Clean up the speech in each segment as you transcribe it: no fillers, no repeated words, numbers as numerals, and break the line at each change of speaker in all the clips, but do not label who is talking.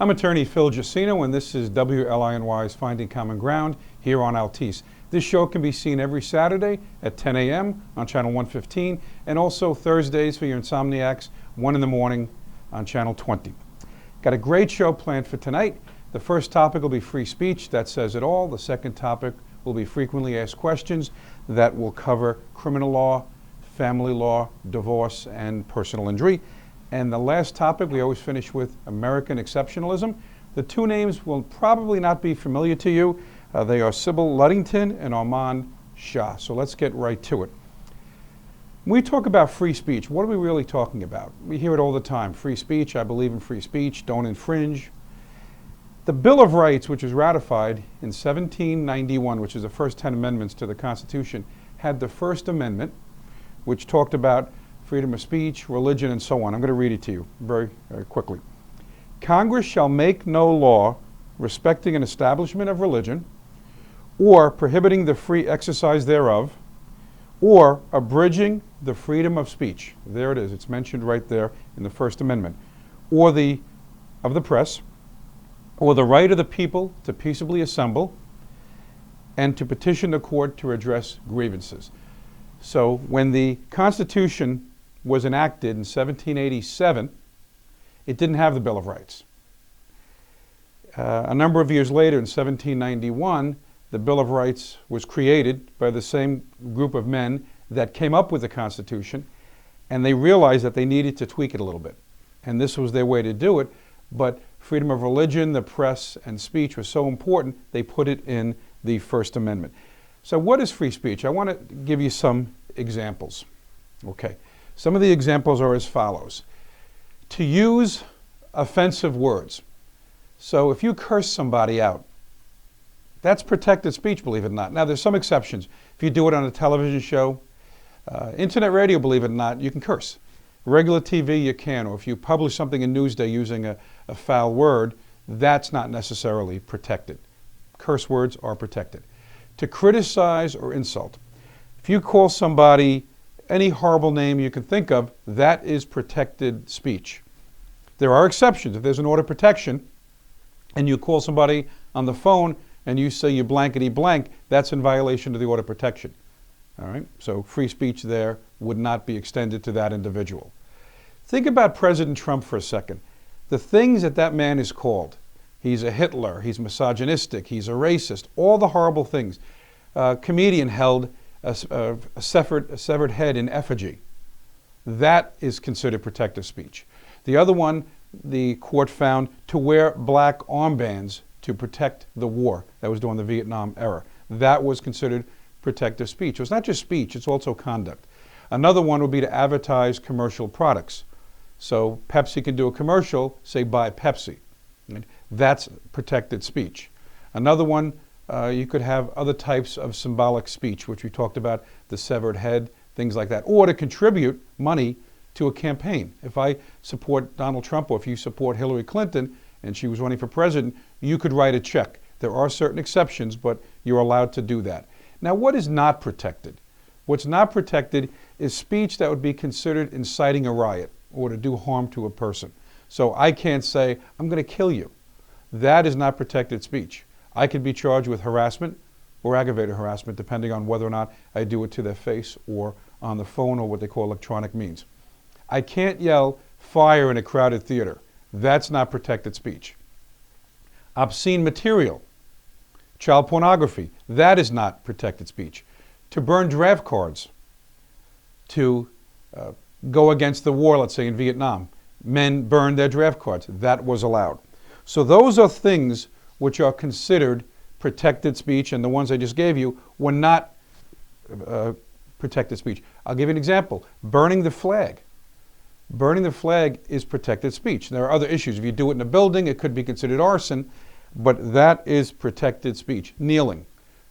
I'm attorney Phil Giacino, and this is WLINY's Finding Common Ground here on Altice. This show can be seen every Saturday at 10 a.m. on Channel 115, and also Thursdays for your insomniacs, 1 in the morning on Channel 20. Got a great show planned for tonight. The first topic will be free speech. That says it all. The second topic will be frequently asked questions. That will cover criminal law, family law, divorce, and personal injury. And the last topic, we always finish with American exceptionalism. The two names will probably not be familiar to you. They are Sybil Ludington and Armand Shah. So let's get right to it. When we talk about free speech, what are we really talking about? We hear it all the time. Free speech, I believe in free speech, don't infringe. The Bill of Rights, which was ratified in 1791, which is the first 10 amendments to the Constitution, had the First Amendment, which talked about freedom of speech, religion, and so on. I'm going to read it to you very quickly. Congress shall make no law respecting an establishment of religion, or prohibiting the free exercise thereof, or abridging the freedom of speech. There it is. It's mentioned right there in the First Amendment. Or of the press, or the right of the people to peaceably assemble and to petition the court to redress grievances. So when the Constitution was enacted in 1787, it didn't have the Bill of Rights. A number of years later, in 1791, the Bill of Rights was created by the same group of men that came up with the Constitution, and they realized that they needed to tweak it a little bit. And this was their way to do it, but freedom of religion, the press, and speech was so important, they put it in the First Amendment. So what is free speech? I want to give you some examples. Okay. Some of the examples are as follows. To use offensive words. So if you curse somebody out, that's protected speech, believe it or not. Now, there's some exceptions. If you do it on a television show, internet radio, believe it or not, you can curse. Regular TV, you can. Or if you publish something in Newsday using a foul word, that's not necessarily protected. Curse words are protected. To criticize or insult. If you call somebody any horrible name you can think of, that is protected speech. There are exceptions. If there's an order of protection and you call somebody on the phone and you say you blankety blank, that's in violation of the order of protection. All right? So free speech there would not be extended to that individual. Think about President Trump for a second. The things that man is called. He's a Hitler, he's misogynistic, he's a racist, all the horrible things. A comedian held a severed head in effigy. That is considered protective speech. The other one, the court found to wear black armbands to protect the war. That was during the Vietnam era. That was considered protective speech. So it's not just speech, it's also conduct. Another one would be to advertise commercial products. So Pepsi can do a commercial, say buy Pepsi. Right? That's protected speech. Another one, you could have other types of symbolic speech, which we talked about, the severed head, things like that, or to contribute money to a campaign. If I support Donald Trump, or if you support Hillary Clinton and she was running for president, you could write a check. There are certain exceptions, but you're allowed to do that. Now, what is not protected? What's not protected is speech that would be considered inciting a riot or to do harm to a person. So I can't say, I'm going to kill you. That is not protected speech. I could be charged with harassment or aggravated harassment, depending on whether or not I do it to their face or on the phone or what they call electronic means. I can't yell fire in a crowded theater. That's not protected speech. Obscene material, child pornography, that is not protected speech. To burn draft cards, to go against the war, let's say in Vietnam, men burned their draft cards. That was allowed. So those are things which are considered protected speech, and the ones I just gave you were not protected speech. I'll give you an example. Burning the flag. Burning the flag is protected speech. There are other issues. If you do it in a building, it could be considered arson, but that is protected speech. Kneeling.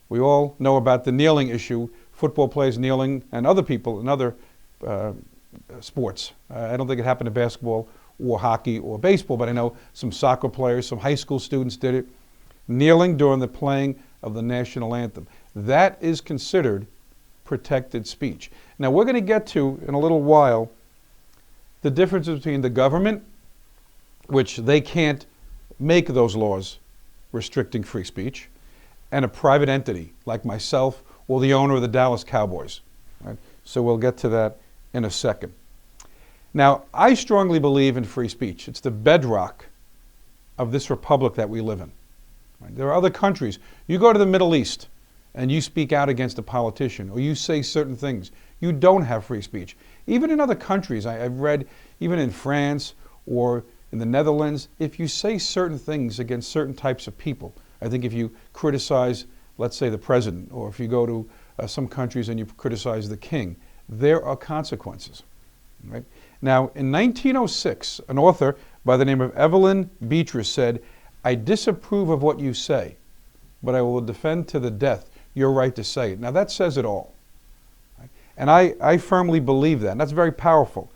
We all know about the kneeling issue, football players kneeling, and other people in other sports. I don't think it happened in basketball or hockey or baseball, but I know some soccer players, some high school students did it. Kneeling during the playing of the national anthem. That is considered protected speech. Now we're going to get to, in a little while, the differences between the government, which they can't make those laws restricting free speech, and a private entity like myself or the owner of the Dallas Cowboys. Right? So we'll get to that in a second. Now, I strongly believe in free speech. It's the bedrock of this republic that we live in. Right? There are other countries. You go to the Middle East and you speak out against a politician or you say certain things, you don't have free speech. Even in other countries, I've read, even in France or in the Netherlands, if you say certain things against certain types of people, I think if you criticize, let's say, the president, or if you go to some countries and you criticize the king, there are consequences. Right? Now, in 1906, an author by the name of Evelyn Beatrice said, "I disapprove of what you say, but I will defend to the death your right to say it." Now, that says it all. Right? And I firmly believe that, and that's very powerful.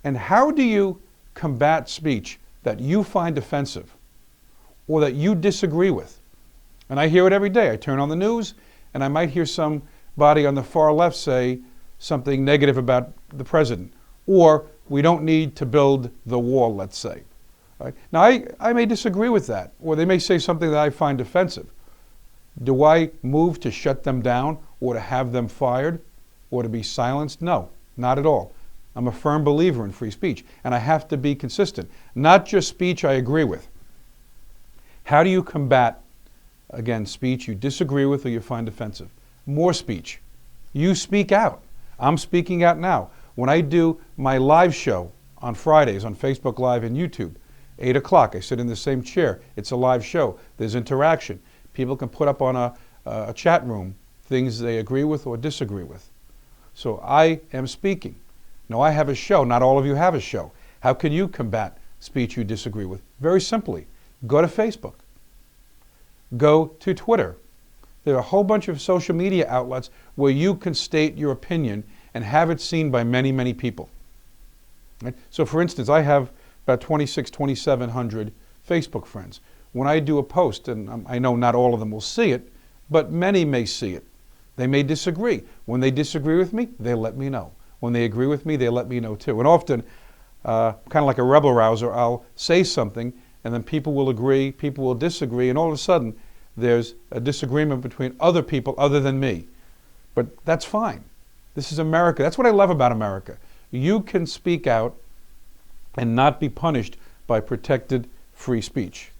And how do you combat speech that you find offensive or that you disagree with? And I hear it every day. I turn on the news, and I might hear somebody on the far left say something negative about the president, or we don't need to build the wall, let's say. Right? Now, I may disagree with that, or they may say something that I find offensive. Do I move to shut them down, or to have them fired, or to be silenced? No, not at all. I'm a firm believer in free speech, and I have to be consistent. Not just speech I agree with. How do you combat, again, speech you disagree with or you find offensive? More speech. You speak out. I'm speaking out now. When I do my live show on Fridays on Facebook Live and YouTube, 8 o'clock, I sit in the same chair. It's a live show. There's interaction. People can put up on a chat room things they agree with or disagree with. So I am speaking. Now, I have a show. Not all of you have a show. How can you combat speech you disagree with? Very simply, go to Facebook. Go to Twitter. There are a whole bunch of social media outlets where you can state your opinion and have it seen by many, many people. Right? So, for instance, I have about 2,700 Facebook friends. When I do a post, and I know not all of them will see it, but many may see it. They may disagree. When they disagree with me, they let me know. When they agree with me, they let me know too. And often, kind of like a rebel rouser, I'll say something, and then people will agree, people will disagree, and all of a sudden, there's a disagreement between other people other than me. But that's fine. This is America. That's what I love about America. You can speak out and not be punished by protected free speech.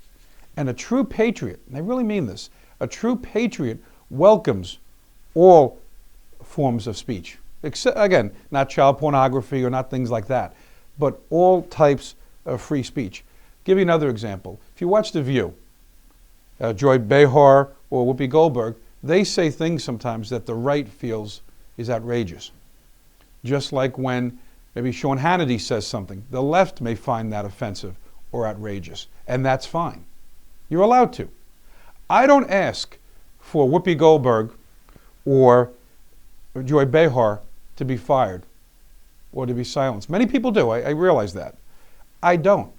And a true patriot, and I really mean this, a true patriot welcomes all forms of speech. Except, again, not child pornography or not things like that, but all types of free speech. Give you another example. If you watch The View, Joy Behar or Whoopi Goldberg, they say things sometimes that the right feels is outrageous. Just like when maybe Sean Hannity says something, the left may find that offensive or outrageous, and that's fine. You're allowed to. I don't ask for Whoopi Goldberg or Joy Behar to be fired or to be silenced. Many people do. I realize that. I don't.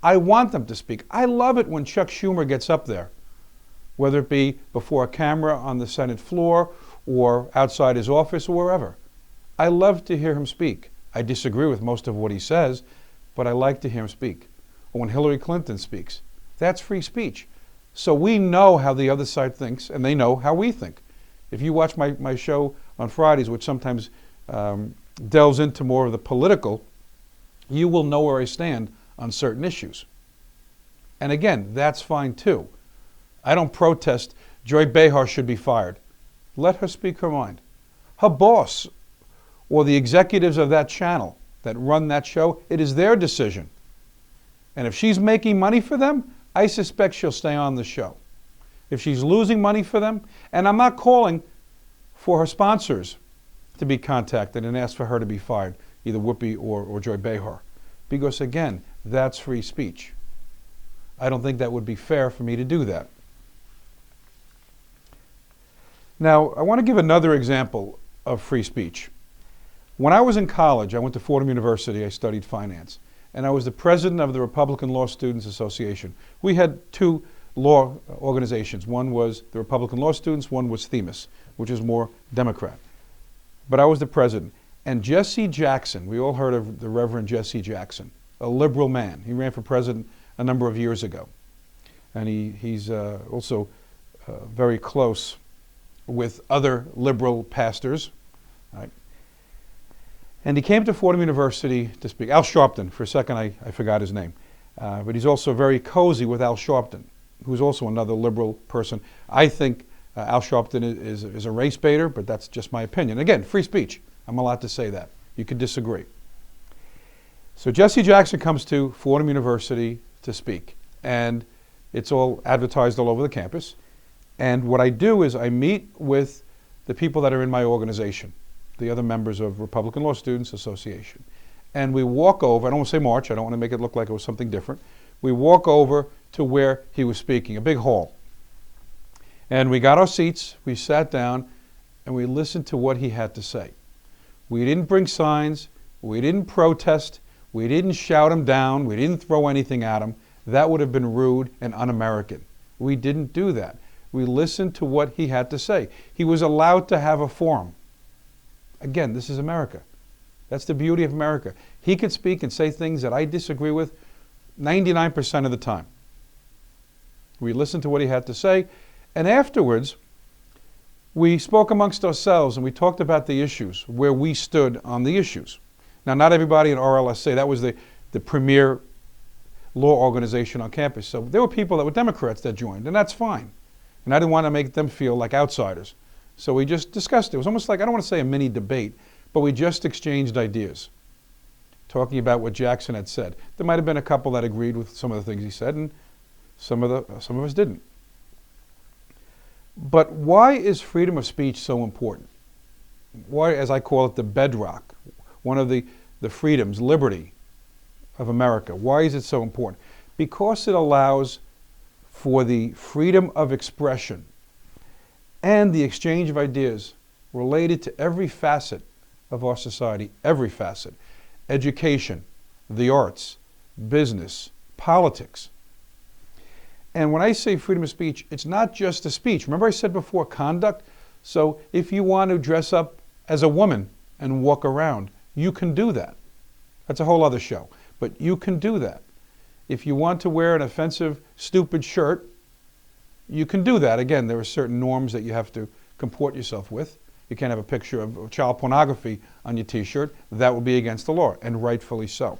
I want them to speak. I love it when Chuck Schumer gets up there, whether it be before a camera on the Senate floor or outside his office or wherever. I love to hear him speak. I disagree with most of what he says, but I like to hear him speak. Or when Hillary Clinton speaks, that's free speech. So we know how the other side thinks, and they know how we think. If you watch my show on Fridays, which sometimes delves into more of the political, you will know where I stand on certain issues. And again, that's fine too. I don't protest Joy Behar should be fired. Let her speak her mind. Her boss or the executives of that channel that run that show, it is their decision. And if she's making money for them, I suspect she'll stay on the show. If she's losing money for them, and I'm not calling for her sponsors to be contacted and ask for her to be fired, either Whoopi or Joy Behar. Because again, that's free speech. I don't think that would be fair for me to do that. Now, I want to give another example of free speech. When I was in college, I went to Fordham University, I studied finance, and I was the president of the Republican Law Students Association. We had two law organizations. One was the Republican Law Students, one was Themis, which is more Democrat. But I was the president. And Jesse Jackson, we all heard of the Reverend Jesse Jackson, a liberal man. He ran for president a number of years ago. and he's also very close with other liberal pastors. Right? And he came to Fordham University to speak. Al Sharpton, for a second I forgot his name. But he's also very cozy with Al Sharpton, who's also another liberal person. I think Al Sharpton is a race baiter, but that's just my opinion. Again, free speech. I'm allowed to say that. You could disagree. So Jesse Jackson comes to Fordham University to speak, and it's all advertised all over the campus. And what I do is I meet with the people that are in my organization, the other members of Republican Law Students Association. And we walk over, I don't want to say march, I don't want to make it look like it was something different. We walk over to where he was speaking, a big hall. And we got our seats, we sat down, and we listened to what he had to say. We didn't bring signs, we didn't protest, we didn't shout him down, we didn't throw anything at him. That would have been rude and un-American. We didn't do that. We listened to what he had to say. He was allowed to have a forum. Again, this is America. That's the beauty of America. He could speak and say things that I disagree with 99% of the time. We listened to what he had to say, and afterwards, we spoke amongst ourselves and we talked about the issues, where we stood on the issues. Now, not everybody in RLSA, that was the premier law organization on campus. So there were people that were Democrats that joined, and that's fine. And I didn't want to make them feel like outsiders. So we just discussed it. It was almost like, I don't want to say a mini debate, but we just exchanged ideas, talking about what Jackson had said. There might have been a couple that agreed with some of the things he said, and some of us didn't. But why is freedom of speech so important? Why, as I call it, the bedrock, one of the freedoms, liberty of America? Why is it so important? Because it allows for the freedom of expression and the exchange of ideas related to every facet of our society, every facet. Education, the arts, business, politics. And when I say freedom of speech, it's not just a speech. Remember I said before, conduct? So if you want to dress up as a woman and walk around, you can do that. That's a whole other show. But you can do that. If you want to wear an offensive, stupid shirt, you can do that. Again, there are certain norms that you have to comport yourself with. You can't have a picture of child pornography on your t-shirt. That would be against the law, and rightfully so.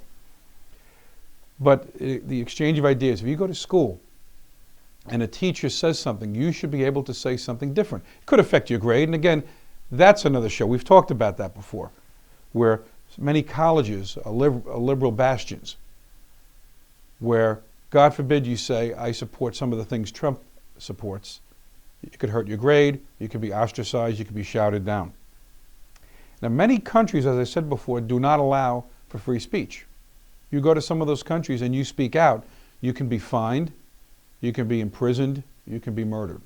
But the exchange of ideas, if you go to school and a teacher says something, you should be able to say something different. It could affect your grade, and again, that's another show. We've talked about that before, where many colleges are liberal bastions, where, God forbid, you say, I support some of the things Trump supports. It could hurt your grade, you could be ostracized, you could be shouted down. Now, many countries, as I said before, do not allow for free speech. You go to some of those countries and you speak out, you can be fined, you can be imprisoned, you can be murdered.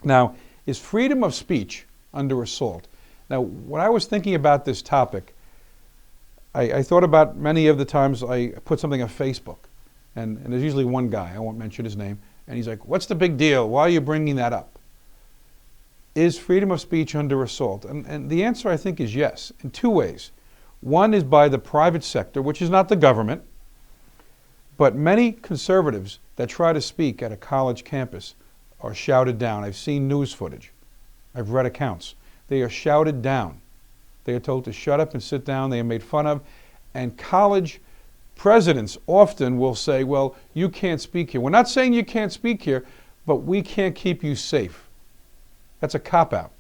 Now, is freedom of speech under assault? Now, when I was thinking about this topic, I thought about many of the times I put something on Facebook, and there's usually one guy, I won't mention his name, and he's like, what's the big deal? Why are you bringing that up? Is freedom of speech under assault? And the answer, I think, is yes, in two ways. One is by the private sector, which is not the government, but many conservatives that try to speak at a college campus are shouted down. I've seen news footage. I've read accounts. They are shouted down. They are told to shut up and sit down. They are made fun of. And college presidents often will say, well, you can't speak here. We're not saying you can't speak here, but we can't keep you safe. That's a cop-out.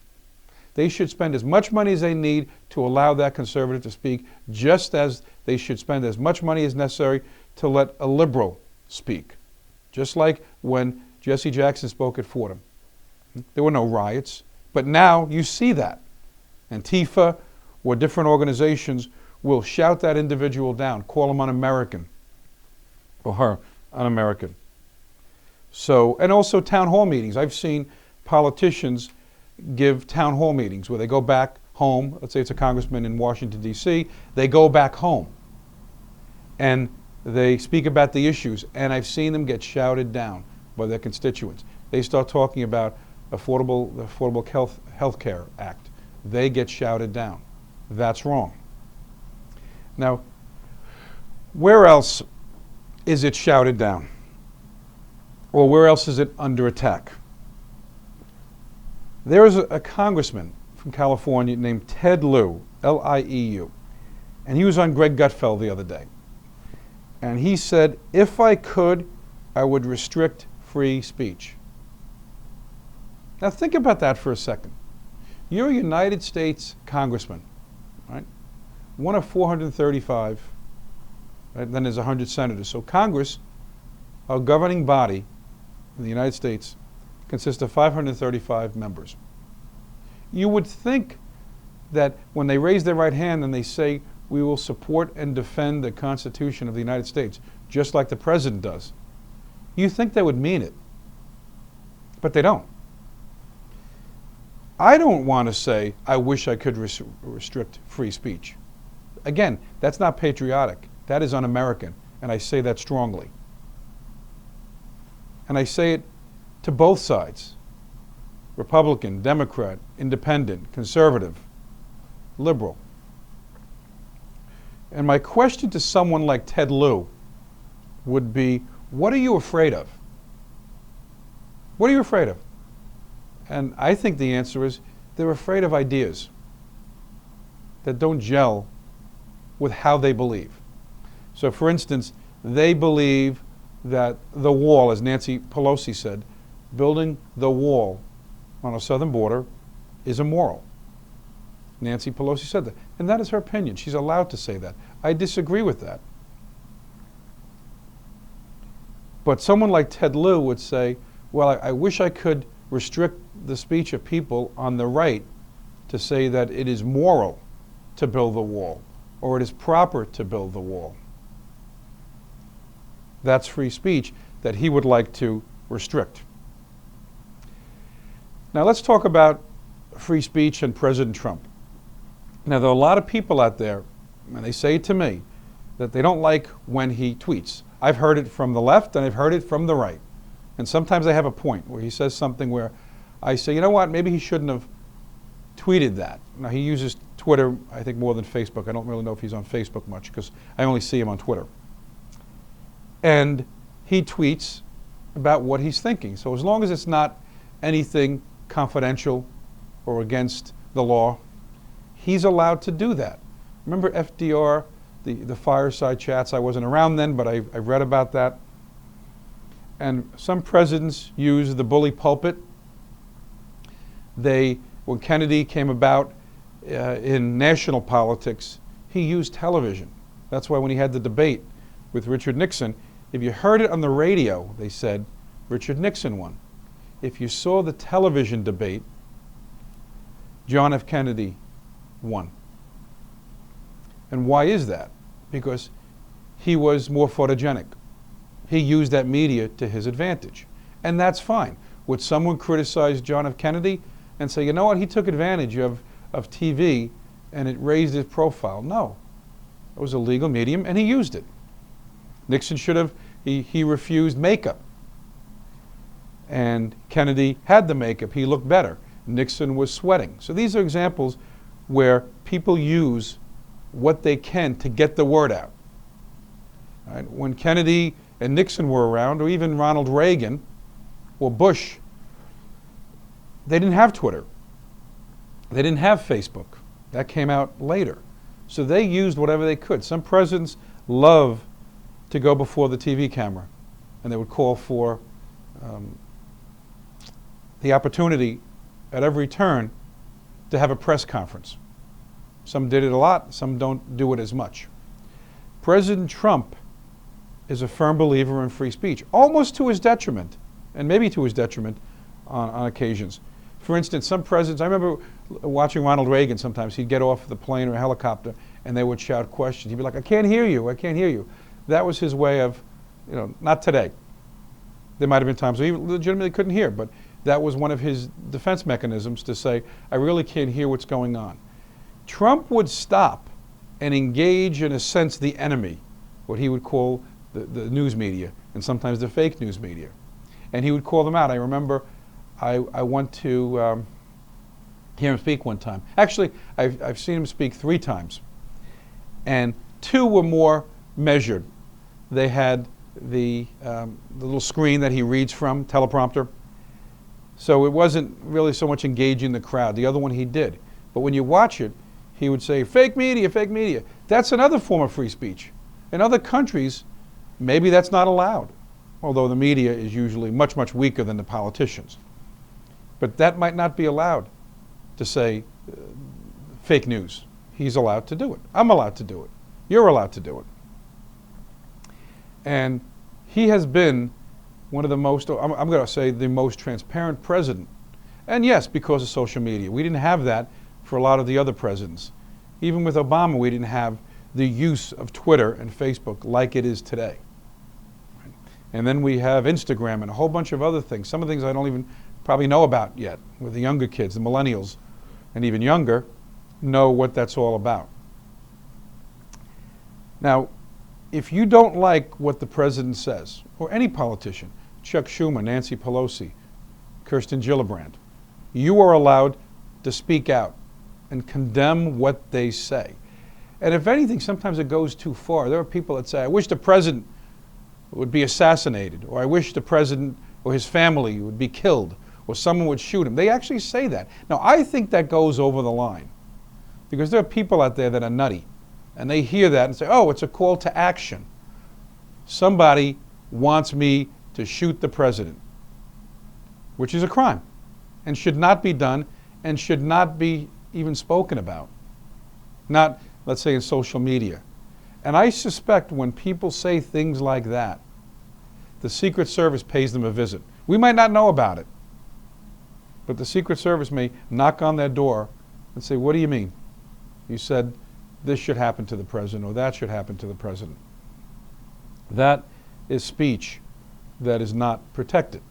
They should spend as much money as they need to allow that conservative to speak, just as they should spend as much money as necessary to let a liberal speak. Just like when Jesse Jackson spoke at Fordham. There were no riots, but now you see that. Antifa or different organizations will shout that individual down, call him un-American or her un-American. So, and also town hall meetings. I've seen politicians give town hall meetings where they go back home. Let's say it's a congressman in Washington, D.C. They go back home and they speak about the issues, and I've seen them get shouted down by their constituents. They start talking about the Affordable Health Care Act. They get shouted down. That's wrong. Now, where else is it shouted down? Or where else is it under attack? There is a congressman from California named Ted Lieu, L-I-E-U, and he was on Greg Gutfeld the other day. And he said, if I could, I would restrict free speech. Now think about that for a second. You're a United States congressman, right? One of 435, right? Then there's 100 senators. So Congress, our governing body in the United States, consists of 535 members. You would think that when they raise their right hand and they say, we will support and defend the Constitution of the United States, just like the president does, you think they would mean it. But they don't. I don't want to say, I wish I could restrict free speech. Again, that's not patriotic. That is un-American, and I say that strongly. And I say it to both sides, Republican, Democrat, Independent, Conservative, Liberal. And my question to someone like Ted Lieu would be, what are you afraid of? What are you afraid of? And I think the answer is they're afraid of ideas that don't gel with how they believe. So for instance, they believe that the wall, as Nancy Pelosi said, building the wall on our southern border is immoral. Nancy Pelosi said that. And that is her opinion. She's allowed to say that. I disagree with that. But someone like Ted Lieu would say, well, I wish I could restrict the speech of people on the right to say that it is moral to build the wall, or it is proper to build the wall. That's free speech that he would like to restrict. Now let's talk about free speech and President Trump. Now there are a lot of people out there, and they say to me that they don't like when he tweets. I've heard it from the left and I've heard it from the right. And sometimes I have a point where he says something where I say, you know what, maybe he shouldn't have tweeted that. Now he uses Twitter, I think, more than Facebook. I don't really know if he's on Facebook much because I only see him on Twitter. And he tweets about what he's thinking. So as long as it's not anything confidential or against the law, he's allowed to do that. Remember FDR, the fireside chats? I wasn't around then, but I read about that. And some presidents use the bully pulpit. When Kennedy came about in national politics, he used television. That's why when he had the debate with Richard Nixon, if you heard it on the radio, they said Richard Nixon won. If you saw the television debate, John F. Kennedy won. And why is that? Because he was more photogenic. He used that media to his advantage. And that's fine. Would someone criticize John F. Kennedy and say, you know what, he took advantage of TV and it raised his profile? No. It was a legal medium and he used it. Nixon should have, he refused makeup. And Kennedy had the makeup, he looked better. Nixon was sweating. So these are examples where people use what they can to get the word out. Right? When Kennedy and Nixon were around, or even Ronald Reagan or Bush, they didn't have Twitter. They didn't have Facebook. That came out later. So they used whatever they could. Some presidents love to go before the TV camera, and they would call for the opportunity at every turn to have a press conference. Some did it a lot, some don't do it as much. President Trump is a firm believer in free speech, almost to his detriment, and maybe to his detriment on occasions. For instance, some presidents, I remember watching Ronald Reagan sometimes, he'd get off the plane or a helicopter and they would shout questions. He'd be like, I can't hear you, I can't hear you. That was his way of, not today. There might have been times where he legitimately couldn't hear, but that was one of his defense mechanisms to say, I really can't hear what's going on. Trump would stop and engage, in a sense, the enemy, what he would call the news media, and sometimes the fake news media. And he would call them out. I remember I went to hear him speak one time. Actually, I've seen him speak 3 times. And 2 were more measured. They had the little screen that he reads from, teleprompter. So it wasn't really so much engaging the crowd. The other one he did. But when you watch it, he would say, fake media, fake media. That's another form of free speech. In other countries, maybe that's not allowed, although the media is usually much, much weaker than the politicians. But that might not be allowed to say fake news. He's allowed to do it. I'm allowed to do it. You're allowed to do it. And he has been one of the most, I'm going to say the most transparent president. And yes, because of social media. We didn't have that for a lot of the other presidents. Even with Obama, we didn't have the use of Twitter and Facebook like it is today. And then we have Instagram and a whole bunch of other things. Some of the things I don't even probably know about yet, with the younger kids, the millennials, and even younger, know what that's all about. Now, if you don't like what the president says, or any politician, Chuck Schumer, Nancy Pelosi, Kirsten Gillibrand, you are allowed to speak out and condemn what they say. And if anything, sometimes it goes too far. There are people that say, I wish the president would be assassinated, or I wish the president or his family would be killed, or someone would shoot him. They actually say that. Now, I think that goes over the line, because there are people out there that are nutty, and they hear that and say, oh, it's a call to action. Somebody wants me to shoot the president, which is a crime, and should not be done, and should not be even spoken about. Not, let's say, in social media. And I suspect when people say things like that, the Secret Service pays them a visit. We might not know about it, but the Secret Service may knock on their door and say, what do you mean? You said this should happen to the president, or that should happen to the president. That is speech that is not protected.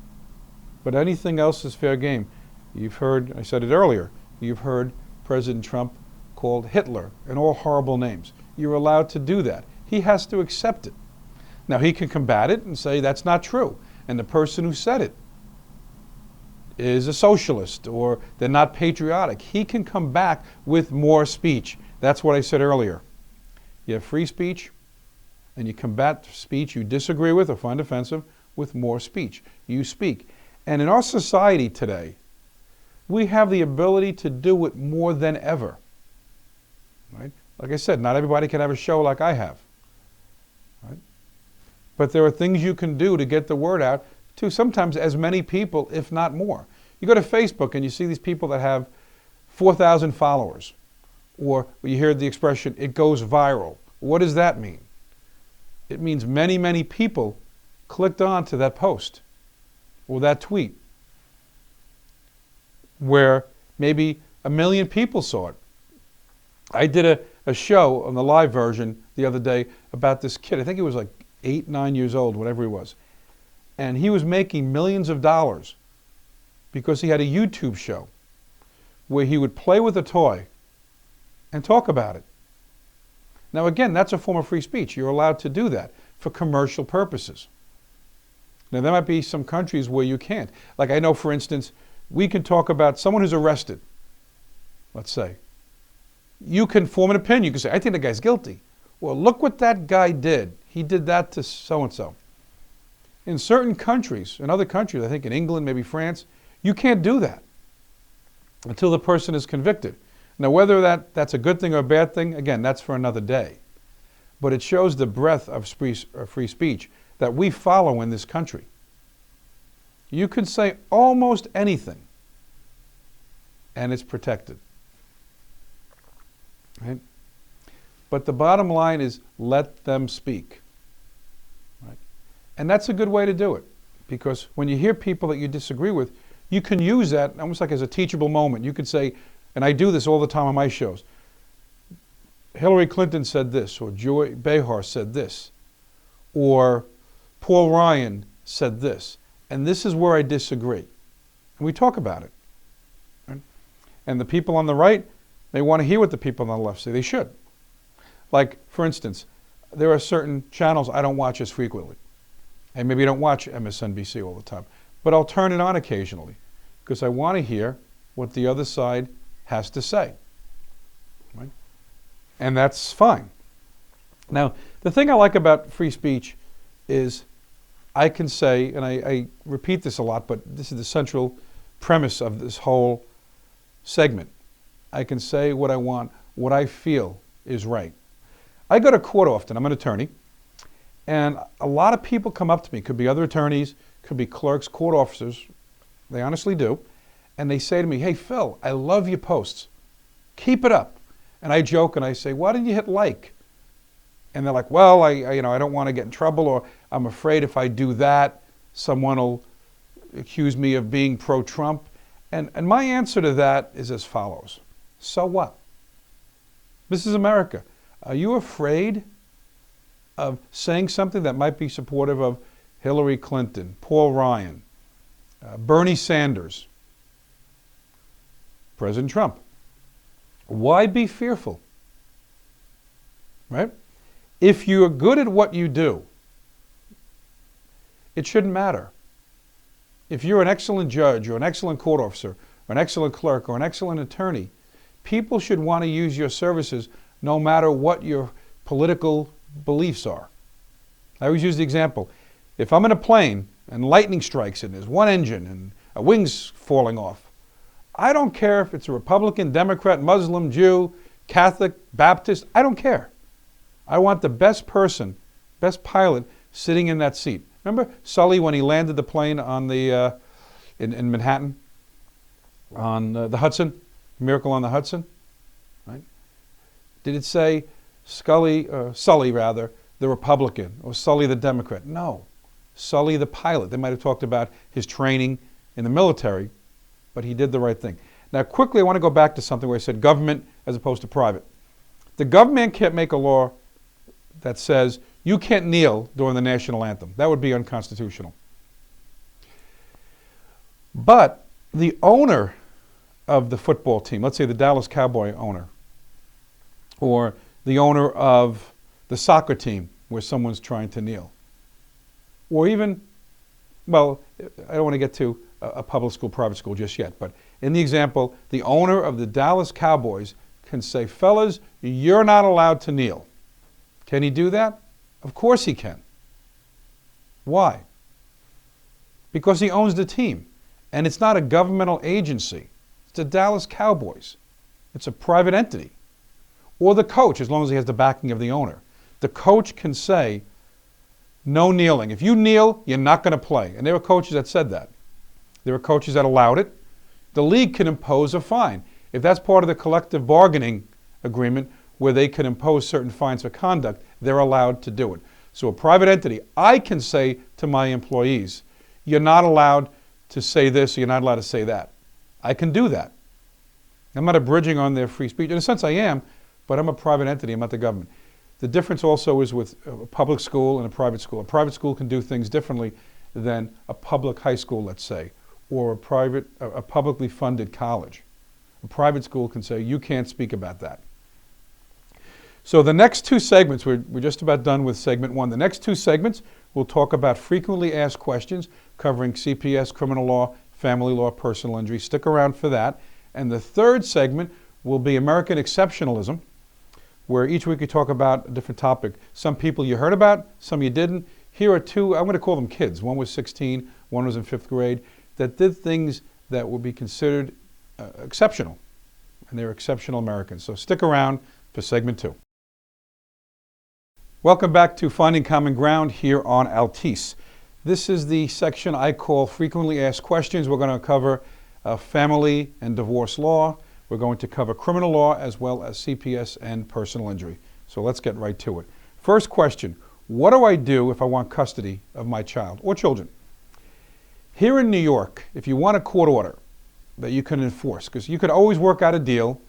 But anything else is fair game. You've heard, I said it earlier, you've heard President Trump called Hitler and all horrible names. You're allowed to do that. He has to accept it. Now, he can combat it and say that's not true, and the person who said it is a socialist, or they're not patriotic. He can come back with more speech. That's what I said earlier. You have free speech, and you combat speech you disagree with or find offensive with more speech. You speak. And in our society today, we have the ability to do it more than ever. Right? Like I said, not everybody can have a show like I have. Right? But there are things you can do to get the word out to sometimes as many people, if not more. You go to Facebook and you see these people that have 4,000 followers. Or you hear the expression, it goes viral. What does that mean? It means many, many people clicked on to that post or that tweet, where maybe 1 million people saw it. I did a show on the live version the other day about this kid. I think he was like 8, 9 years old, whatever he was. And he was making millions of dollars because he had a YouTube show where he would play with a toy and talk about it. Now again, that's a form of free speech. You're allowed to do that for commercial purposes. Now there might be some countries where you can't. Like I know, for instance, we can talk about someone who's arrested, let's say. You can form an opinion. You can say, I think the guy's guilty. Well, look what that guy did. He did that to so-and-so. In certain countries, in other countries, I think in England, maybe France, you can't do that until the person is convicted. Now, whether that's a good thing or a bad thing, again, that's for another day. But it shows the breadth of free speech that we follow in this country. You can say almost anything, and it's protected. Right? But the bottom line is let them speak. Right? And that's a good way to do it, because when you hear people that you disagree with, you can use that almost like as a teachable moment. You could say, and I do this all the time on my shows, Hillary Clinton said this, or Joy Behar said this, or Paul Ryan said this, and this is where I disagree. And we talk about it. Right? And the people on the right, they want to hear what the people on the left say. They should. Like, for instance, there are certain channels I don't watch as frequently. And maybe I don't watch MSNBC all the time. But I'll turn it on occasionally because I want to hear what the other side has to say. Right? And that's fine. Now, the thing I like about free speech is I can say, and I repeat this a lot, but this is the central premise of this whole segment. I can say what I want, what I feel is right. I go to court often. I'm an attorney. And a lot of people come up to me, could be other attorneys, could be clerks, court officers. They honestly do. And they say to me, hey, Phil, I love your posts. Keep it up. And I joke and I say, why didn't you hit like? And they're like, well, I don't want to get in trouble, or I'm afraid if I do that, someone will accuse me of being pro-Trump. And my answer to that is as follows. So what? This is America. Are you afraid of saying something that might be supportive of Hillary Clinton, Paul Ryan, Bernie Sanders, President Trump? Why be fearful? Right? If you're good at what you do, it shouldn't matter. If you're an excellent judge or an excellent court officer or an excellent clerk or an excellent attorney, people should want to use your services no matter what your political beliefs are. I always use the example. If I'm in a plane and lightning strikes and there's one engine and a wing's falling off, I don't care if it's a Republican, Democrat, Muslim, Jew, Catholic, Baptist. I don't care. I want the best person, best pilot sitting in that seat. Remember Sully when he landed the plane on the in Manhattan on the Hudson, Miracle on the Hudson, right? Did it say Sully, the Republican, or Sully the Democrat? No, Sully the pilot. They might have talked about his training in the military, but he did the right thing. Now, quickly, I want to go back to something where I said government as opposed to private. The government can't make a law that says you can't kneel during the national anthem. That would be unconstitutional. But the owner of the football team, let's say the Dallas Cowboy owner, or the owner of the soccer team where someone's trying to kneel, or even, well, I don't want to get to a public school, private school just yet, but in the example, the owner of the Dallas Cowboys can say, fellas, you're not allowed to kneel. Can he do that? Of course he can. Why? Because he owns the team. And it's not a governmental agency. It's the Dallas Cowboys. It's a private entity. Or the coach, as long as he has the backing of the owner. The coach can say, no kneeling. If you kneel, you're not going to play. And there were coaches that said that. There were coaches that allowed it. The league can impose a fine. If that's part of the collective bargaining agreement where they can impose certain fines for conduct, they're allowed to do it. So a private entity, I can say to my employees, you're not allowed to say this, or you're not allowed to say that. I can do that. I'm not abridging on their free speech. In a sense I am, but I'm a private entity, I'm not the government. The difference also is with a public school and a private school. A private school can do things differently than a public high school, let's say, or a publicly funded college. A private school can say, you can't speak about that. So the next two segments, we're just about done with segment one. The next two segments, we'll talk about frequently asked questions covering CPS, criminal law, family law, personal injury. Stick around for that. And the third segment will be American exceptionalism, where each week we talk about a different topic. Some people you heard about, some you didn't. Here are two, I'm going to call them kids. One was 16, one was in 5th grade, that did things that would be considered exceptional. And they're exceptional Americans. So stick around for segment two. Welcome back to Finding Common Ground here on Altice. This is the section I call Frequently Asked Questions. We're going to cover family and divorce law. We're going to cover criminal law as well as CPS and personal injury. So let's get right to it. First question, what do I do if I want custody of my child or children? Here in New York, if you want a court order that you can enforce, because you could always work out a deal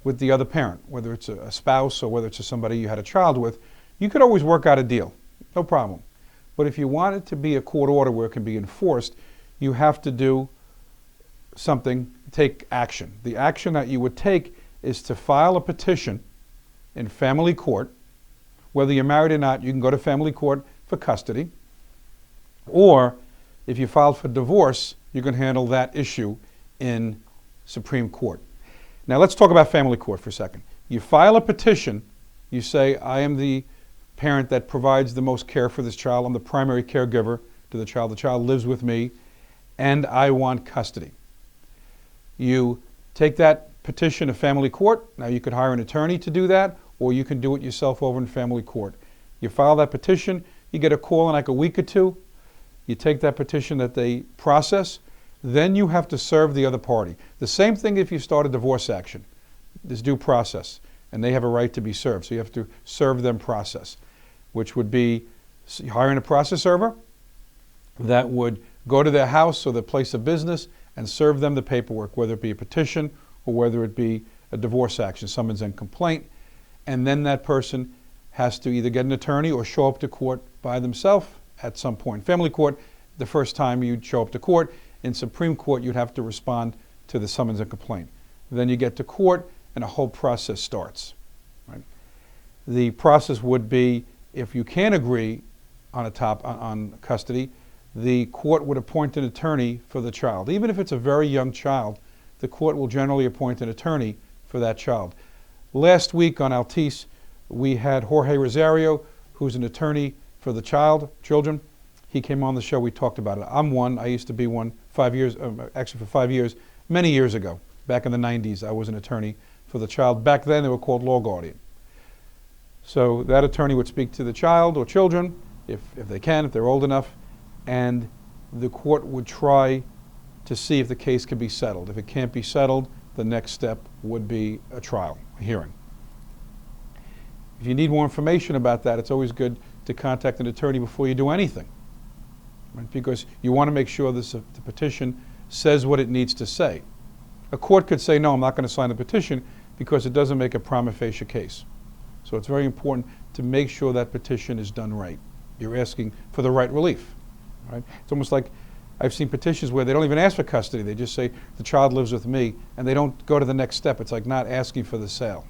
with the other parent, whether it's a spouse or whether it's somebody you had a child with, you could always work out a deal, no problem. But if you want it to be a court order where it can be enforced, you have to do something, take action. The action that you would take is to file a petition in family court. Whether you're married or not, you can go to family court for custody. Or if you filed for divorce, you can handle that issue in Supreme Court. Now let's talk about family court for a second. You file a petition, you say, I am the parent that provides the most care for this child, I'm the primary caregiver to the child lives with me and I want custody. You take that petition to family court. Now you could hire an attorney to do that, or you can do it yourself over in family court. You file that petition, you get a call in like a week or two, you take that petition that they process, then you have to serve the other party. The same thing if you start a divorce action. There's due process, and they have a right to be served, so you have to serve them process, which would be hiring a process server that would go to their house or their place of business and serve them the paperwork, whether it be a petition or whether it be a divorce action, summons and complaint, and then that person has to either get an attorney or show up to court by themselves at some point. Family court, the first time you'd show up to court. In Supreme Court, you'd have to respond to the summons and complaint. Then you get to court and a whole process starts. Right? The process would be, if you can't agree on custody, the court would appoint an attorney for the child. Even if it's a very young child, the court will generally appoint an attorney for that child. Last week on Altice, we had Jorge Rosario, who's an attorney for the children. He came on the show, we talked about it. I'm one, I used to be one 5 years, actually for 5 years, many years ago. Back in the 90s, I was an attorney for the child. Back then, they were called law guardian. So that attorney would speak to the child or children, if they can, if they're old enough, and the court would try to see if the case can be settled. If it can't be settled, the next step would be a trial, a hearing. If you need more information about that, it's always good to contact an attorney before you do anything, right? Because you want to make sure the petition says what it needs to say. A court could say, no, I'm not going to sign the petition because it doesn't make a prima facie case. So it's very important to make sure that petition is done right. You're asking for the right relief. Right? It's almost like I've seen petitions where they don't even ask for custody. They just say the child lives with me, and they don't go to the next step. It's like not asking for the sale.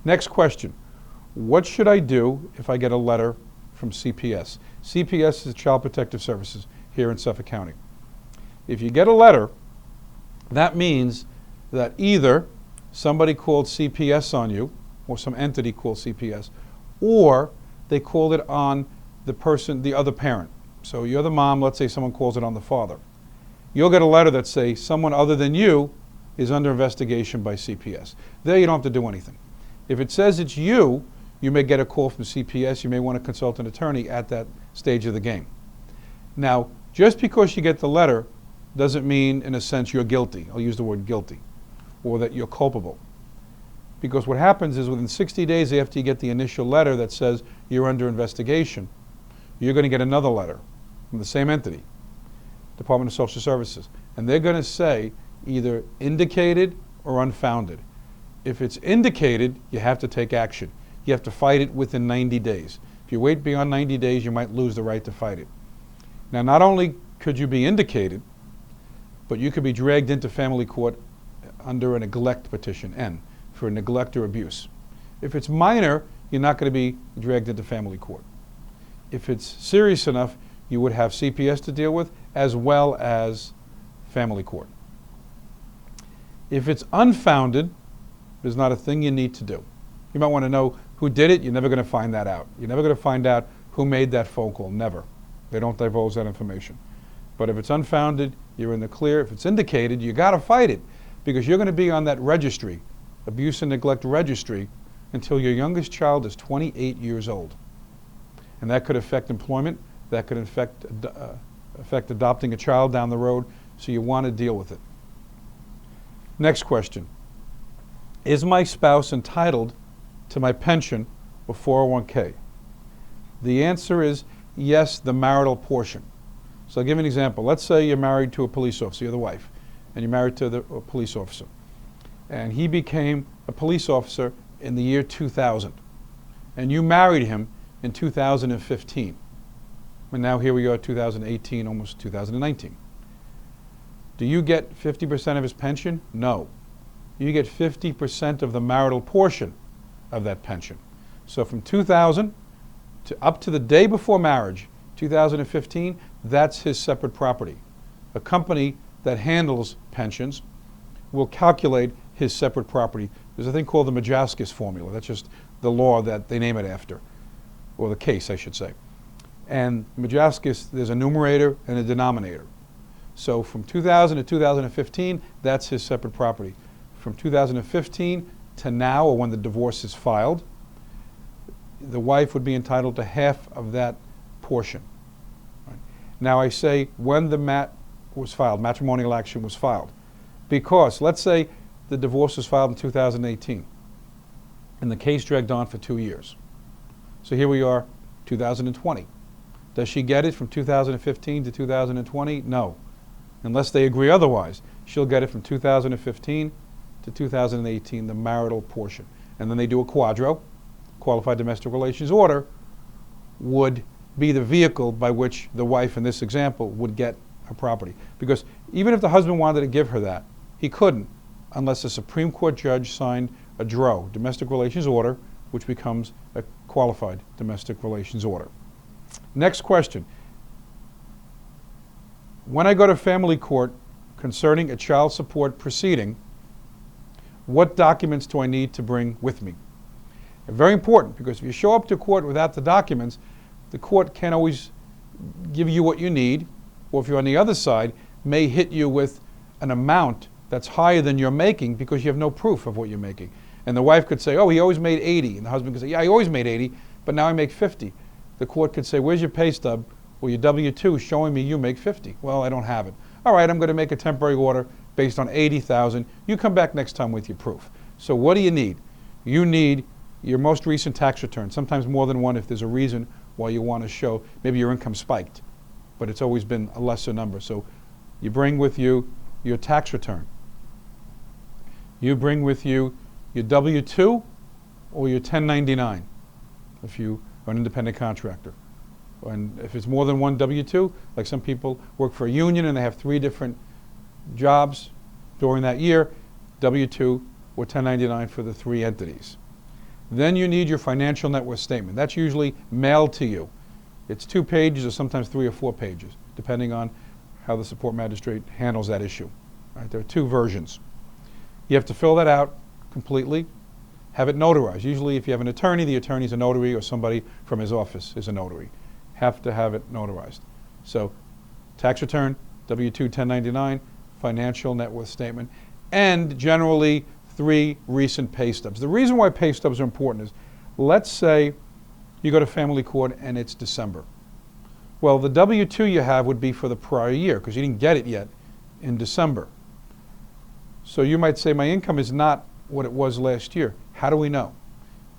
Next question. What should I do if I get a letter from CPS? CPS is Child Protective Services here in Suffolk County. If you get a letter, that means that either somebody called CPS on you, or some entity called CPS, or they called it on the other parent. So you're the mom, let's say someone calls it on the father. You'll get a letter that says someone other than you is under investigation by CPS. There you don't have to do anything. If it says it's you, you may get a call from CPS. You may want to consult an attorney at that stage of the game. Now, just because you get the letter doesn't mean, in a sense, you're guilty. I'll use the word guilty, or that you're culpable. Because what happens is within 60 days after you get the initial letter that says you're under investigation, you're going to get another letter from the same entity, Department of Social Services. And they're going to say either indicated or unfounded. If it's indicated, you have to take action. You have to fight it within 90 days. If you wait beyond 90 days, you might lose the right to fight it. Now, not only could you be indicated, but you could be dragged into family court under a neglect petition, N, for neglect or abuse. If it's minor, you're not going to be dragged into family court. If it's serious enough, you would have CPS to deal with as well as family court. If it's unfounded, there's not a thing you need to do. You might want to know who did it. You're never going to find that out. You're never going to find out who made that phone call. Never. They don't divulge that information. But if it's unfounded, you're in the clear. If it's indicated, you got to fight it because you're going to be on that registry, abuse and neglect registry, until your youngest child is 28 years old. And that could affect employment. That could affect adopting a child down the road. So you want to deal with it. Next question. Is my spouse entitled to my pension or 401k? The answer is yes, the marital portion. So I'll give you an example. Let's say you're married to a police officer, you're the wife, and you're married to a police officer. And he became a police officer in the year 2000. And you married him in 2015. And now here we are, 2018, almost 2019. Do you get 50% of his pension? No. You get 50% of the marital portion of that pension. So from 2000 to up to the day before marriage, 2015, that's his separate property. A company that handles pensions will calculate his separate property. There's a thing called the Majauskas formula. That's just the law that they name it after, or the case, I should say. And Majauskas, there's a numerator and a denominator. So from 2000 to 2015, that's his separate property. From 2015 to now, or when the divorce is filed, the wife would be entitled to half of that portion. Right? Now I say when the matrimonial action was filed, because let's say the divorce was filed in 2018 and the case dragged on for 2 years. So here we are, 2020. Does she get it from 2015 to 2020? No, unless they agree otherwise. She'll get it from 2015 to 2018, the marital portion. And then they do a quadro. Qualified domestic relations order would be the vehicle by which the wife, in this example, would get her property. Because even if the husband wanted to give her that, he couldn't unless a Supreme Court judge signed a DRO, domestic relations order, which becomes a qualified domestic relations order. Next question. When I go to family court concerning a child support proceeding, what documents do I need to bring with me? Very important, because if you show up to court without the documents, the court can't always give you what you need, or if you're on the other side, may hit you with an amount that's higher than you're making because you have no proof of what you're making. And the wife could say, oh, he always made 80. And the husband could say, yeah, he always made 80, but now I make 50. The court could say, where's your pay stub or your W-2 showing me you make 50? Well, I don't have it. All right, I'm going to make a temporary order based on 80,000. You come back next time with your proof. So what do you need? You need your most recent tax return, sometimes more than one if there's a reason why you want to show maybe your income spiked, but it's always been a lesser number. So you bring with you your tax return. You bring with you your W-2 or your 1099 if you are an independent contractor. And if it's more than one W-2, like some people work for a union and they have 3 different jobs during that year, W-2 or 1099 for the 3 entities. Then you need your financial net worth statement. That's usually mailed to you. It's 2 pages or sometimes 3 or 4 pages, depending on how the support magistrate handles that issue. Right? There are 2 versions. You have to fill that out completely, have it notarized. Usually if you have an attorney, the attorney's a notary, or somebody from his office is a notary. Have to have it notarized. So tax return, W-2, 1099, financial net worth statement, and generally 3 recent pay stubs. The reason why pay stubs are important is, let's say you go to family court and it's December. Well, the W-2 you have would be for the prior year because you didn't get it yet in December. So you might say, my income is not what it was last year. How do we know?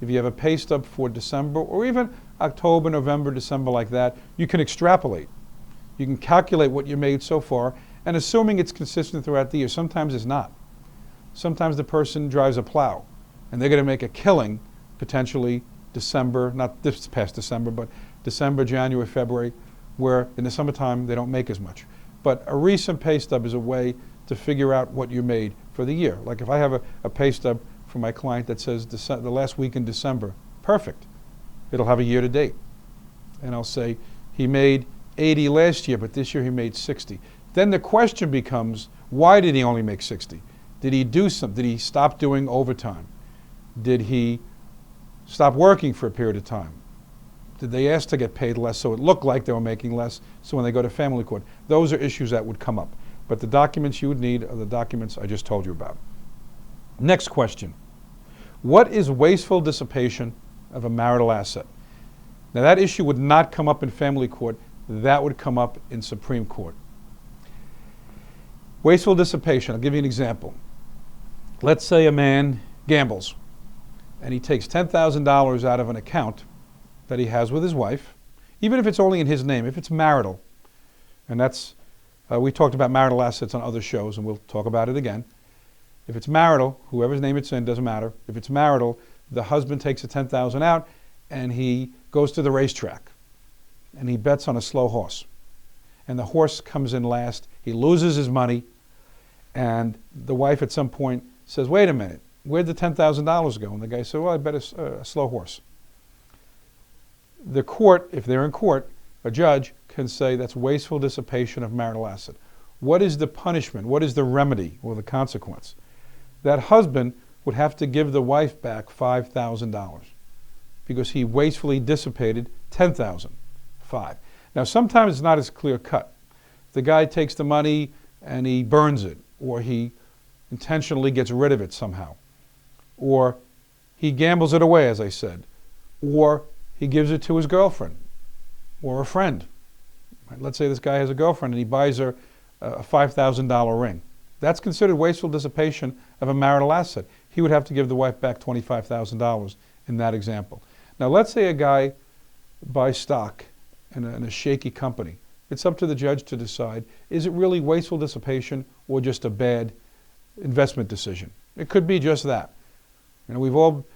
If you have a pay stub for December or even October, November, December like that, you can extrapolate. You can calculate what you made so far, and assuming it's consistent throughout the year, sometimes it's not. Sometimes the person drives a plow and they're going to make a killing potentially December, not this past December, but December, January, February, where in the summertime they don't make as much. But a recent pay stub is a way to figure out what you made for the year. Like if I have a pay stub for my client that says the last week in December, perfect. It'll have a year to date. And I'll say he made 80 last year, but this year he made 60. Then the question becomes, why did he only make 60? Did he do something? Did he stop doing overtime? Did he stop working for a period of time? Did they ask to get paid less so it looked like they were making less, so when they go to family court? Those are issues that would come up. But the documents you would need are the documents I just told you about. Next question. What is wasteful dissipation of a marital asset? Now that issue would not come up in family court. That would come up in Supreme Court. Wasteful dissipation, I'll give you an example. Let's say a man gambles and he takes $10,000 out of an account that he has with his wife, even if it's only in his name, if it's marital. And that's, we talked about marital assets on other shows and we'll talk about it again. If it's marital, whoever's name it's in, doesn't matter. If it's marital, the husband takes the $10,000 out and he goes to the racetrack and he bets on a slow horse. And the horse comes in last, he loses his money, and the wife at some point says, wait a minute, where'd the $10,000 go? And the guy said, well, I bet a slow horse. The court, if they're in court, a judge can say that's wasteful dissipation of marital asset. What is the punishment? What is the remedy or the consequence? That husband would have to give the wife back $5,000 because he wastefully dissipated $10,000. 5. Now, sometimes it's not as clear cut. The guy takes the money and he burns it, or he intentionally gets rid of it somehow, or he gambles it away, as I said, or he gives it to his girlfriend or a friend. Let's say this guy has a girlfriend and he buys her a $5,000 ring. That's considered wasteful dissipation of a marital asset. He would have to give the wife back $25,000 in that example. Now, let's say a guy buys stock in a shaky company. It's up to the judge to decide, is it really wasteful dissipation or just a bad investment decision? It could be just that. You know, we've all,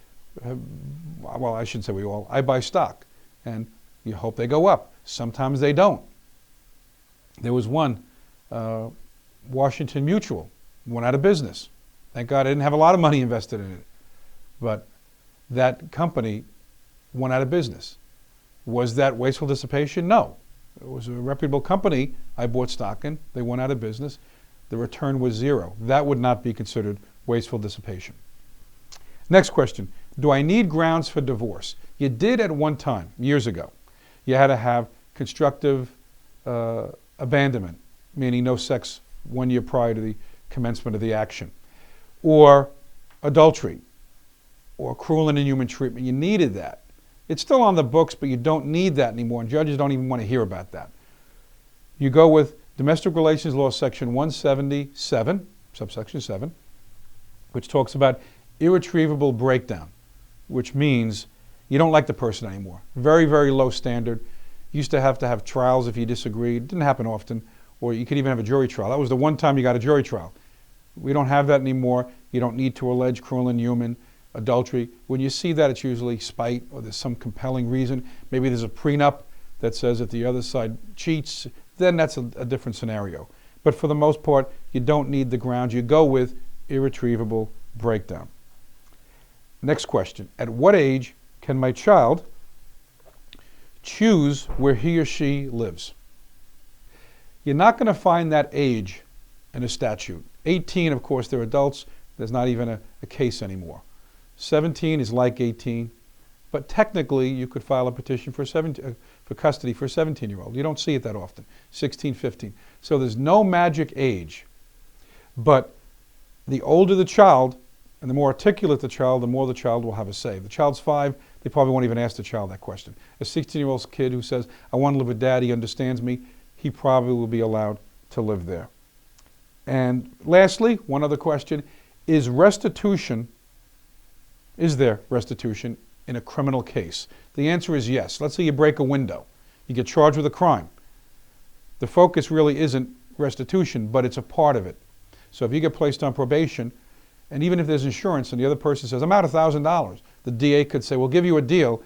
well, I shouldn't say we all, I buy stock and you hope they go up. Sometimes they don't. There was one, Washington Mutual, went out of business. Thank God I didn't have a lot of money invested in it. But that company went out of business. Was that wasteful dissipation? No. It was a reputable company I bought stock in. They went out of business. The return was 0. That would not be considered wasteful dissipation. Next question. Do I need grounds for divorce? You did at one time, years ago. You had to have constructive abandonment, meaning no sex 1 year prior to the commencement of the action, or adultery, or cruel and inhuman treatment. You needed that. It's still on the books, but you don't need that anymore, and judges don't even want to hear about that. You go with Domestic Relations Law, Section 177, subsection 7, which talks about irretrievable breakdown, which means you don't like the person anymore. Very, very low standard. Used to have trials if you disagreed. Didn't happen often. Or you could even have a jury trial. That was the one time you got a jury trial. We don't have that anymore. You don't need to allege cruel and inhuman, adultery. When you see that, it's usually spite or there's some compelling reason. Maybe there's a prenup that says if the other side cheats, then that's a different scenario. But for the most part, you don't need the grounds. You go with irretrievable breakdown. Next question. At what age can my child choose where he or she lives? You're not going to find that age in a statute. 18, of course, they're adults. There's not even a case anymore. 17 is like 18, but technically you could file a petition for custody for a 17-year-old. You don't see it that often. 16, 15. So there's no magic age. But the older the child and the more articulate the child, the more the child will have a say. If the child's 5, they probably won't even ask the child that question. A 16-year-old kid who says, I want to live with Dad, he understands me, he probably will be allowed to live there. And lastly, one other question, is there restitution in a criminal case? The answer is yes. Let's say you break a window. You get charged with a crime. The focus really isn't restitution, but it's a part of it. So if you get placed on probation, and even if there's insurance and the other person says, I'm out $1,000, the DA could say, we'll give you a deal,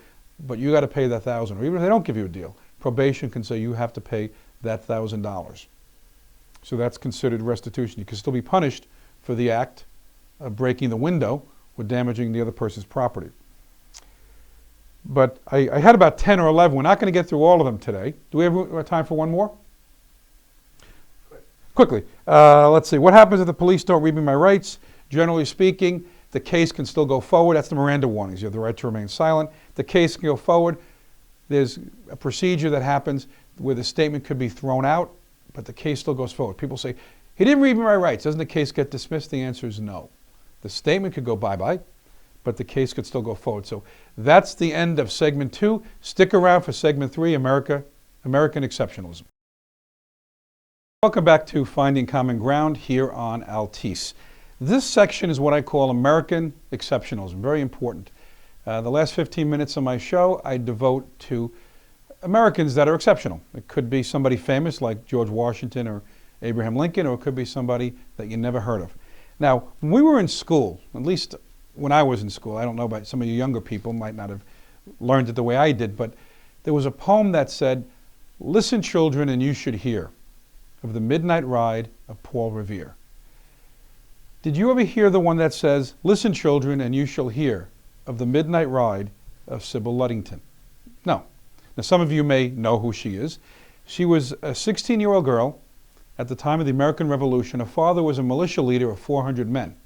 but you got to pay that $1,000. Or even if they don't give you a deal, probation can say you have to pay that $1,000. So that's considered restitution. You can still be punished for the act of breaking the window or damaging the other person's property. But I had about 10 or 11. We're not going to get through all of them today. Do we have time for one more? Quickly. Let's see. What happens if the police don't read me my rights? Generally speaking, the case can still go forward. That's the Miranda warnings. You have the right to remain silent. The case can go forward. There's a procedure that happens where the statement could be thrown out, but the case still goes forward. People say, he didn't read me my rights. Doesn't the case get dismissed? The answer is no. The statement could go bye-bye, but the case could still go forward. So that's the end of segment 2. Stick around for segment 3, American Exceptionalism. Welcome back to Finding Common Ground here on Altice. This section is what I call American Exceptionalism, very important. The last 15 minutes of my show I devote to Americans that are exceptional. It could be somebody famous like George Washington or Abraham Lincoln, or it could be somebody that you never heard of. Now, when we were in school, at least when I was in school, I don't know about some of you younger people might not have learned it the way I did, but there was a poem that said, listen children and you should hear of the midnight ride of Paul Revere. Did you ever hear the one that says, listen children and you shall hear of the midnight ride of Sybil Ludington? No. Now some of you may know who she is. She was a 16-year-old girl at the time of the American Revolution. Her father was a militia leader of 400 men.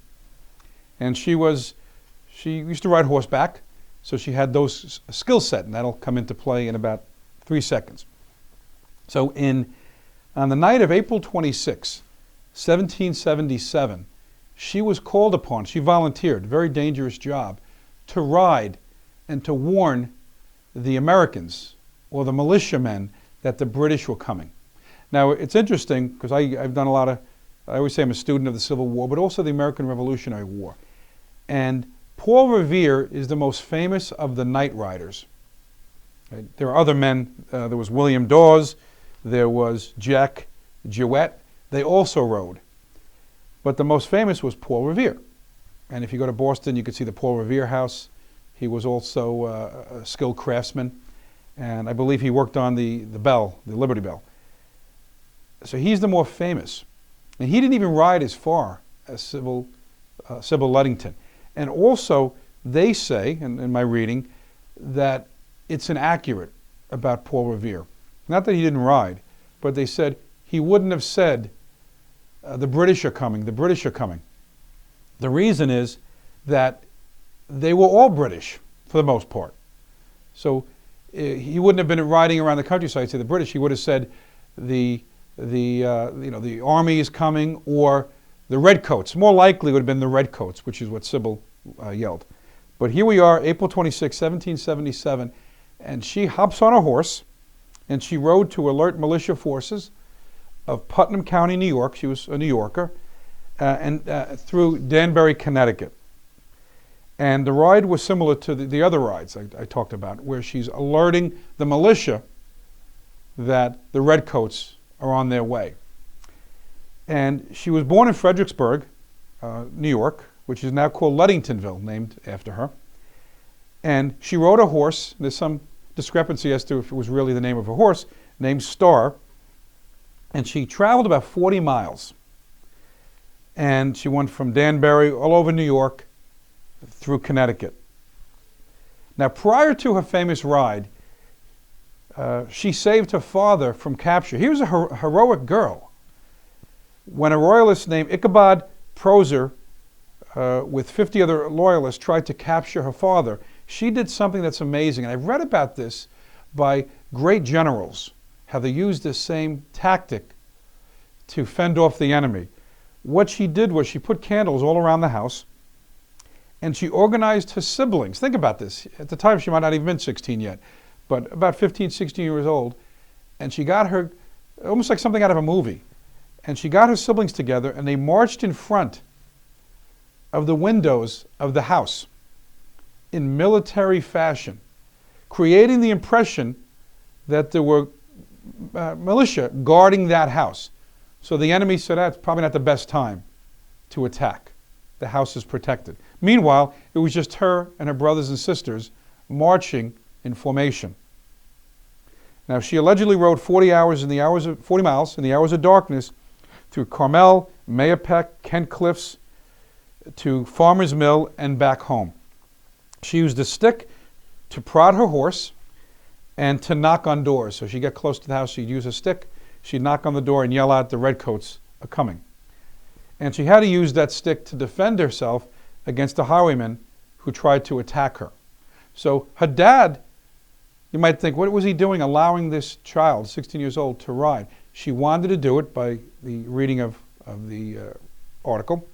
And she used to ride horseback, so she had those skill set, and that'll come into play in about 3 seconds. So on the night of April 26, 1777, she was called upon, she volunteered, very dangerous job, to ride and to warn the Americans or the militiamen that the British were coming. Now, it's interesting because I've done a lot of, I always say I'm a student of the Civil War, but also the American Revolutionary War. And Paul Revere is the most famous of the night riders. Right? There are other men. There was William Dawes. There was Jack Jewett. They also rode. But the most famous was Paul Revere. And if you go to Boston, you can see the Paul Revere House. He was also a skilled craftsman. And I believe he worked on the bell, the Liberty Bell. So he's the more famous. And he didn't even ride as far as Sybil Ludington. And also, they say, in my reading, that it's inaccurate about Paul Revere. Not that he didn't ride, but they said he wouldn't have said, the British are coming, the British are coming. The reason is that they were all British, for the most part. So he wouldn't have been riding around the countryside to the British. He would have said the army is coming, or the Redcoats. More likely would have been the Redcoats, which is what Sybil yelled. But here we are, April 26, 1777, and she hops on a horse, and she rode to alert militia forces of Putnam County, New York. She was a New Yorker, and through Danbury, Connecticut. And the ride was similar to the other rides I talked about, where she's alerting the militia that the Redcoats are on their way. And she was born in Fredericksburg, New York, which is now called Ludingtonville, named after her. And she rode a horse. There's some discrepancy as to if it was really the name of a horse, named Star. And she traveled about 40 miles. And she went from Danbury all over New York through Connecticut. Now, prior to her famous ride, she saved her father from capture. He was a heroic girl. When a royalist named Ichabod Proser, with 50 other loyalists, tried to capture her father, she did something that's amazing. And I've read about this by great generals, how they used this same tactic to fend off the enemy. What she did was she put candles all around the house, and she organized her siblings. Think about this. At the time, she might not even been 16 yet, but about 15, 16 years old. And she got her, almost like something out of a movie. And she got her siblings together, and they marched in front of the windows of the house in military fashion, creating the impression that there were militia guarding that house. So the enemy said, that's probably not the best time to attack. The house is protected. Meanwhile, it was just her and her brothers and sisters marching in formation. Now, she allegedly rode 40 miles in the hours of darkness through Carmel, Mahopac, Kent Cliffs, to Farmer's Mill, and back home. She used a stick to prod her horse and to knock on doors. So she'd get close to the house, she'd use a stick, she'd knock on the door and yell out, the Redcoats are coming. And she had to use that stick to defend herself against the highwaymen who tried to attack her. So her dad, you might think, what was he doing allowing this child, 16 years old, to ride? She wanted to do it by the reading of the article.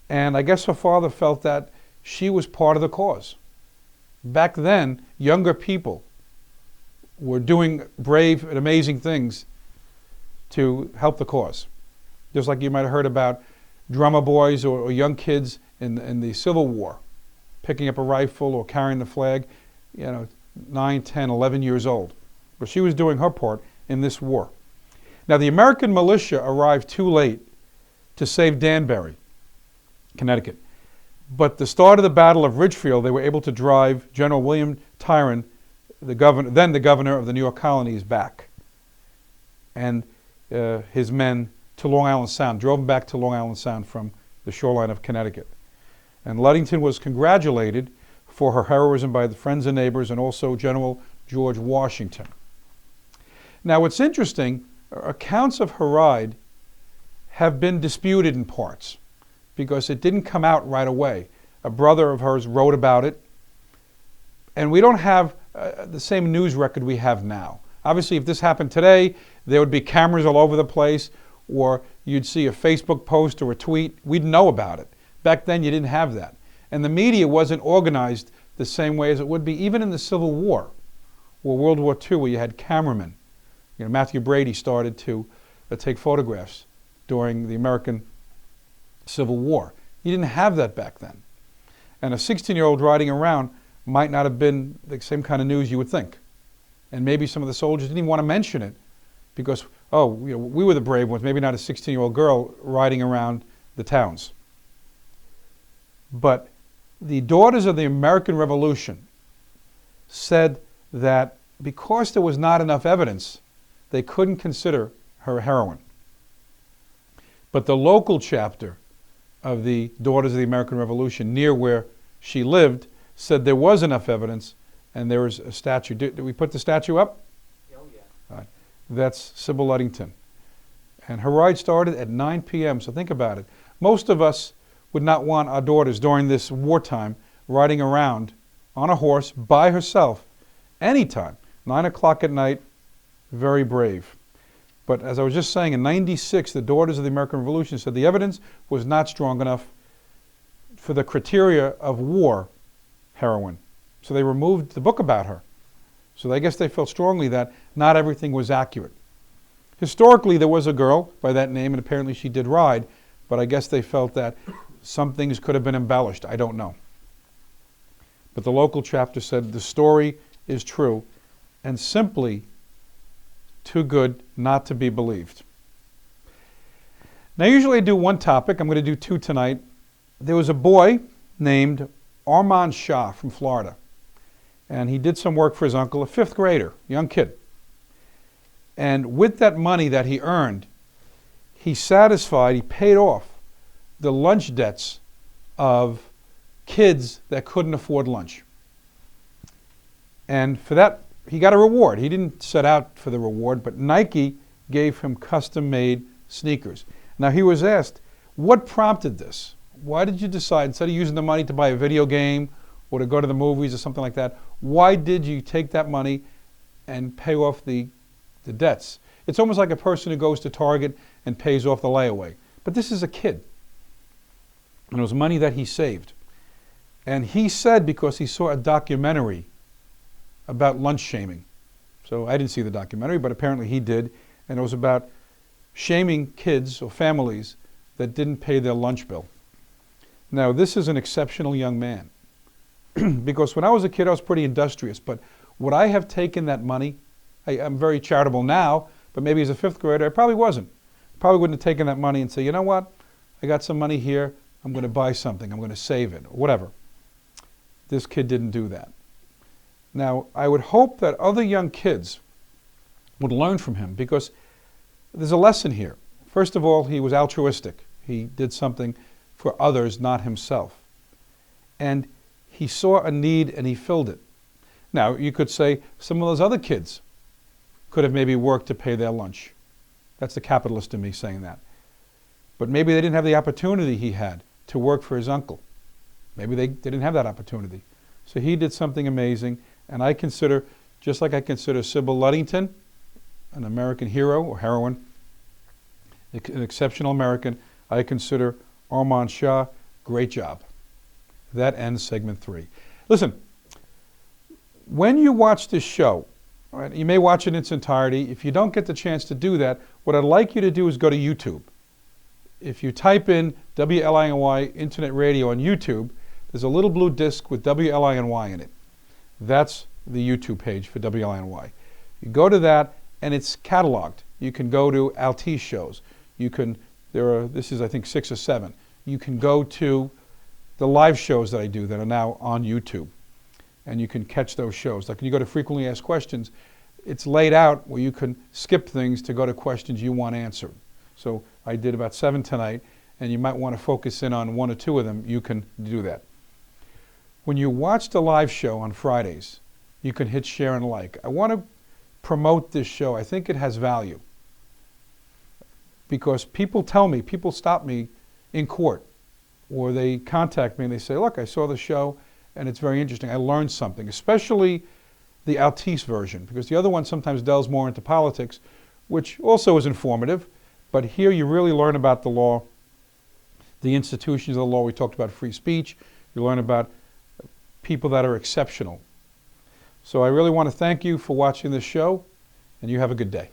And I guess her father felt that she was part of the cause. Back then, younger people were doing brave and amazing things to help the cause. Just like you might have heard about drummer boys or young kids in the Civil War, picking up a rifle or carrying the flag, 9, 10, 11 years old. But she was doing her part in this war. Now, the American militia arrived too late to save Danbury, Connecticut. But the start of the Battle of Ridgefield, they were able to drive General William Tryon, then the governor of the New York colonies, back. And his men to Long Island Sound, drove them back to Long Island Sound from the shoreline of Connecticut. And Ludington was congratulated for her heroism by the friends and neighbors, and also General George Washington. Now, what's interesting, accounts of her ride have been disputed in parts because it didn't come out right away. A brother of hers wrote about it, and we don't have the same news record we have now. Obviously, if this happened today, there would be cameras all over the place, or you'd see a Facebook post or a tweet. We'd know about it. Back then, you didn't have that. And the media wasn't organized the same way as it would be, even in the Civil War or World War II, where you had cameramen. Matthew Brady started to take photographs during the American Civil War. You didn't have that back then. And a 16-year-old riding around might not have been the same kind of news you would think. And maybe some of the soldiers didn't even want to mention it because, we were the brave ones, maybe not a 16-year-old girl riding around the towns. But the Daughters of the American Revolution said that because there was not enough evidence, they couldn't consider her a heroine. But the local chapter of the Daughters of the American Revolution, near where she lived, said there was enough evidence and there was a statue. Did we put the statue up?
Oh, yeah.
All right. That's Sybil Ludington. And her ride started at 9 p.m., so think about it. Most of us would not want our daughters during this wartime riding around on a horse by herself anytime. 9 o'clock at night, very brave. But as I was just saying, in 96, the Daughters of the American Revolution said the evidence was not strong enough for the criteria of war heroine. So they removed the book about her. So I guess they felt strongly that not everything was accurate. Historically, there was a girl by that name, and apparently she did ride, but I guess they felt that some things could have been embellished. I don't know. But the local chapter said the story is true and simply too good not to be believed. Now, usually I do one topic. I'm going to do two tonight. There was a boy named Armand Shah from Florida, and he did some work for his uncle, a fifth grader, young kid. And with that money that he earned, he paid off the lunch debts of kids that couldn't afford lunch. And for that, he got a reward. He didn't set out for the reward, but Nike gave him custom-made sneakers. Now, he was asked, what prompted this? Why did you decide, instead of using the money to buy a video game or to go to the movies or something like that, why did you take that money and pay off the debts? It's almost like a person who goes to Target and pays off the layaway. But this is a kid. And it was money that he saved. And he said because he saw a documentary about lunch shaming. So I didn't see the documentary, but apparently he did. And it was about shaming kids or families that didn't pay their lunch bill. Now, this is an exceptional young man. Because when I was a kid, I was pretty industrious. But would I have taken that money? I'm very charitable now, but maybe as a fifth grader, I probably wasn't. Probably wouldn't have taken that money and say, you know what? I got some money here. I'm going to buy something. I'm going to save it, or whatever. This kid didn't do that. Now, I would hope that other young kids would learn from him because there's a lesson here. First of all, he was altruistic. He did something for others, not himself. And he saw a need and he filled it. Now, you could say some of those other kids could have maybe worked to pay their lunch. That's the capitalist in me saying that. But maybe they didn't have the opportunity he had to work for his uncle. Maybe they didn't have that opportunity. So he did something amazing. And I consider, just like I consider Sybil Ludington an American hero or heroine, an exceptional American, I consider Armand Shah, great job. That ends segment 3. Listen, when you watch this show, right, you may watch it in its entirety. If you don't get the chance to do that, what I'd like you to do is go to YouTube. If you type in WLINY Internet Radio on YouTube, there's a little blue disc with WLINY in it. That's the YouTube page for WLINY. You go to that, and it's cataloged. You can go to Altice shows. This is I think 6 or 7. You can go to the live shows that I do that are now on YouTube, and you can catch those shows. Like when you go to Frequently Asked Questions, it's laid out where you can skip things to go to questions you want answered. So I did about 7 tonight, and you might want to focus in on 1 or 2 of them. You can do that. When you watch the live show on Fridays, you can hit share and like. I want to promote this show. I think it has value. Because people stop me in court, or they contact me and they say, look, I saw the show and it's very interesting. I learned something, especially the Altice version, because the other one sometimes delves more into politics, which also is informative, but here you really learn about the law, the institutions of the law. We talked about free speech. You learn about people that are exceptional. So I really want to thank you for watching this show, and you have a good day.